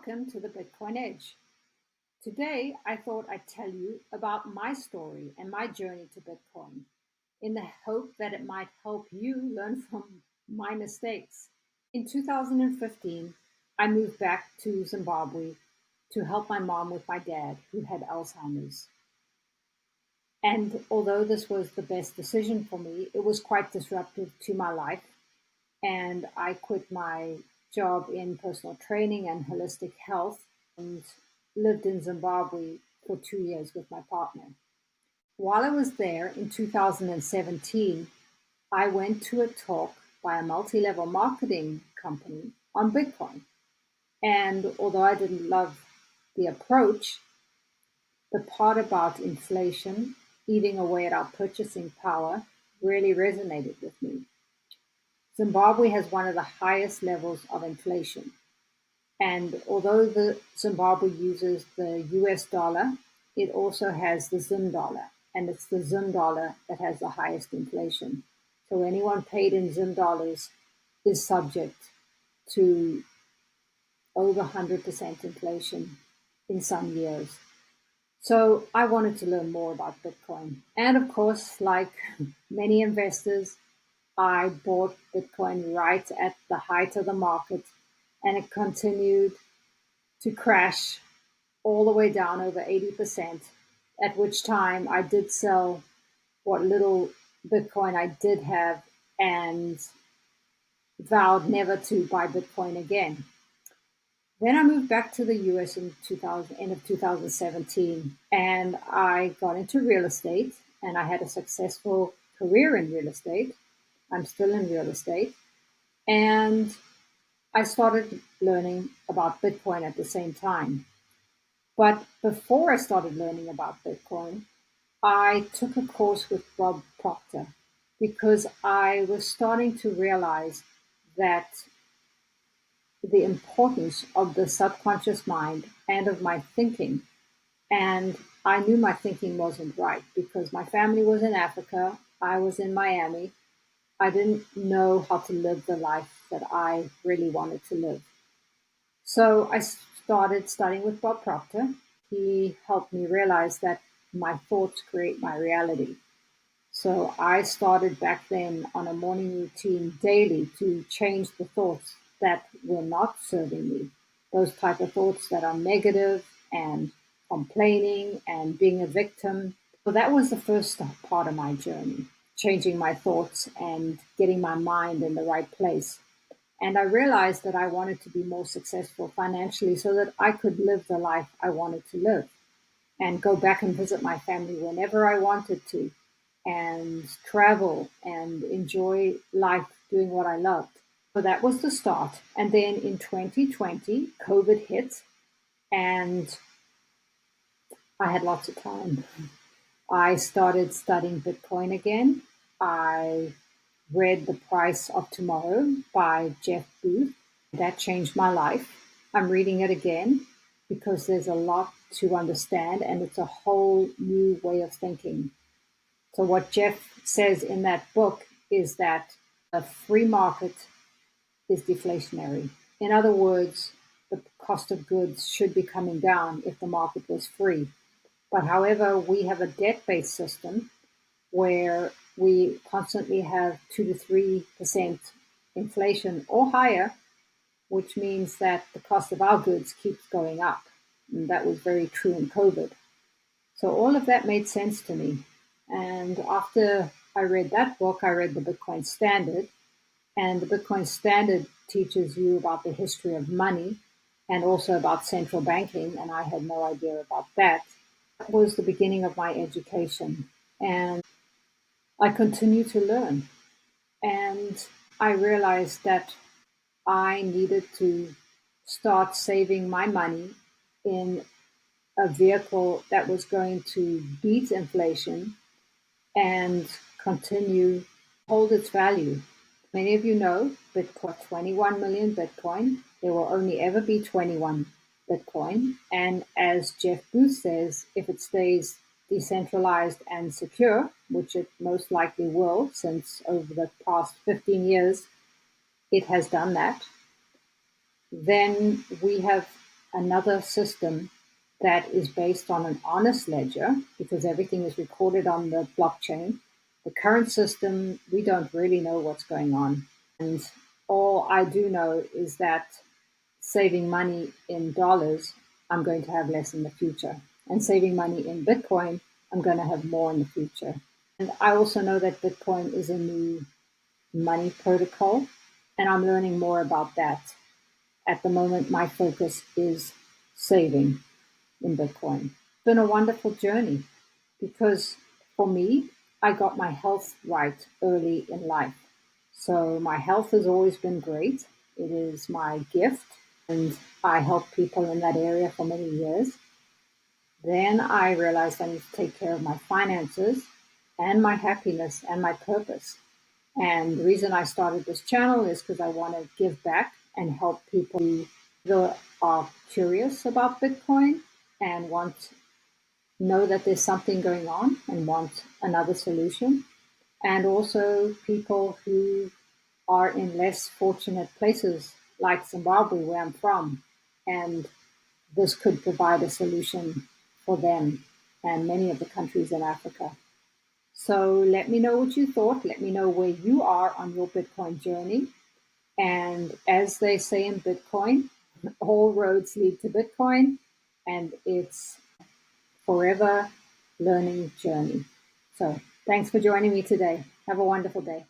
Welcome to the Bitcoin Edge. Today, I thought I'd tell you about my story and my journey to Bitcoin in the hope that it might help you learn from my mistakes. In 2015, I moved back to Zimbabwe to help my mom with my dad, who had Alzheimer's. And although this was the best decision for me, it was quite disruptive to my life. And I quit my job in personal training and holistic health and lived in Zimbabwe for 2 years with my partner. While I was there in 2017, I went to a talk by a multi-level marketing company on Bitcoin. And although I didn't love the approach, the part about inflation eating away at our purchasing power really resonated with me. Zimbabwe has one of the highest levels of inflation. And although the Zimbabwe uses the US dollar, it also has the Zim dollar. And it's the Zim dollar that has the highest inflation. So anyone paid in Zim dollars is subject to over 100% inflation in some years. So I wanted to learn more about Bitcoin. And of course, like many investors, I bought Bitcoin right at the height of the market, and it continued to crash all the way down over 80%, at which time I did sell what little Bitcoin I did have and vowed never to buy Bitcoin again. Then I moved back to the US in end of 2017, and I got into real estate, and I had a successful career in real estate. I'm still in real estate. And I started learning about Bitcoin at the same time. But before I started learning about Bitcoin, I took a course with Bob Proctor because I was starting to realize that the importance of the subconscious mind and of my thinking. And I knew my thinking wasn't right because my family was in Africa, I was in Miami. I didn't know how to live the life that I really wanted to live. So I started studying with Bob Proctor. He helped me realize that my thoughts create my reality. So I started back then on a morning routine daily to change the thoughts that were not serving me. Those type of thoughts that are negative and complaining and being a victim. So that was the first part of my journey, changing my thoughts and getting my mind in the right place. And I realized that I wanted to be more successful financially so that I could live the life I wanted to live and go back and visit my family whenever I wanted to and travel and enjoy life doing what I loved. So that was the start. And then in 2020, COVID hit and I had lots of time. I started studying Bitcoin again. I read The Price of Tomorrow by Jeff Booth. That changed my life. I'm reading it again because there's a lot to understand and it's a whole new way of thinking. So what Jeff says in that book is that a free market is deflationary. In other words, the cost of goods should be coming down if the market was free. But however, we have a debt-based system where we constantly have 2 to 3% inflation or higher, which means that the cost of our goods keeps going up. And that was very true in COVID. So all of that made sense to me. And after I read that book, I read the Bitcoin Standard. And the Bitcoin Standard teaches you about the history of money and also about central banking. And I had no idea about that. That was the beginning of my education. And I continue to learn. And I realized that I needed to start saving my money in a vehicle that was going to beat inflation and continue to hold its value. Many of you know Bitcoin, 21 million Bitcoin. There will only ever be 21 Bitcoin. And as Jeff Booth says, if it stays decentralized and secure, which it most likely will, since over the past 15 years, it has done that, then we have another system that is based on an honest ledger, because everything is recorded on the blockchain. The current system, we don't really know what's going on. And all I do know is that saving money in dollars, I'm going to have less in the future. And saving money in Bitcoin, I'm going to have more in the future. And I also know that Bitcoin is a new money protocol, and I'm learning more about that. At the moment, my focus is saving in Bitcoin. It's been a wonderful journey because for me, I got my health right early in life. So my health has always been great. It is my gift, and I helped people in that area for many years. Then I realized I need to take care of my finances and my happiness and my purpose. And the reason I started this channel is because I want to give back and help people who either are curious about Bitcoin and want know that there's something going on and want another solution, and also people who are in less fortunate places like Zimbabwe, where I'm from, and this could provide a solution for them and many of the countries in Africa. So let me know what you thought. Let me know where you are on your Bitcoin journey. And as they say in Bitcoin, all roads lead to Bitcoin, and it's forever learning journey. So thanks for joining me today. Have a wonderful day.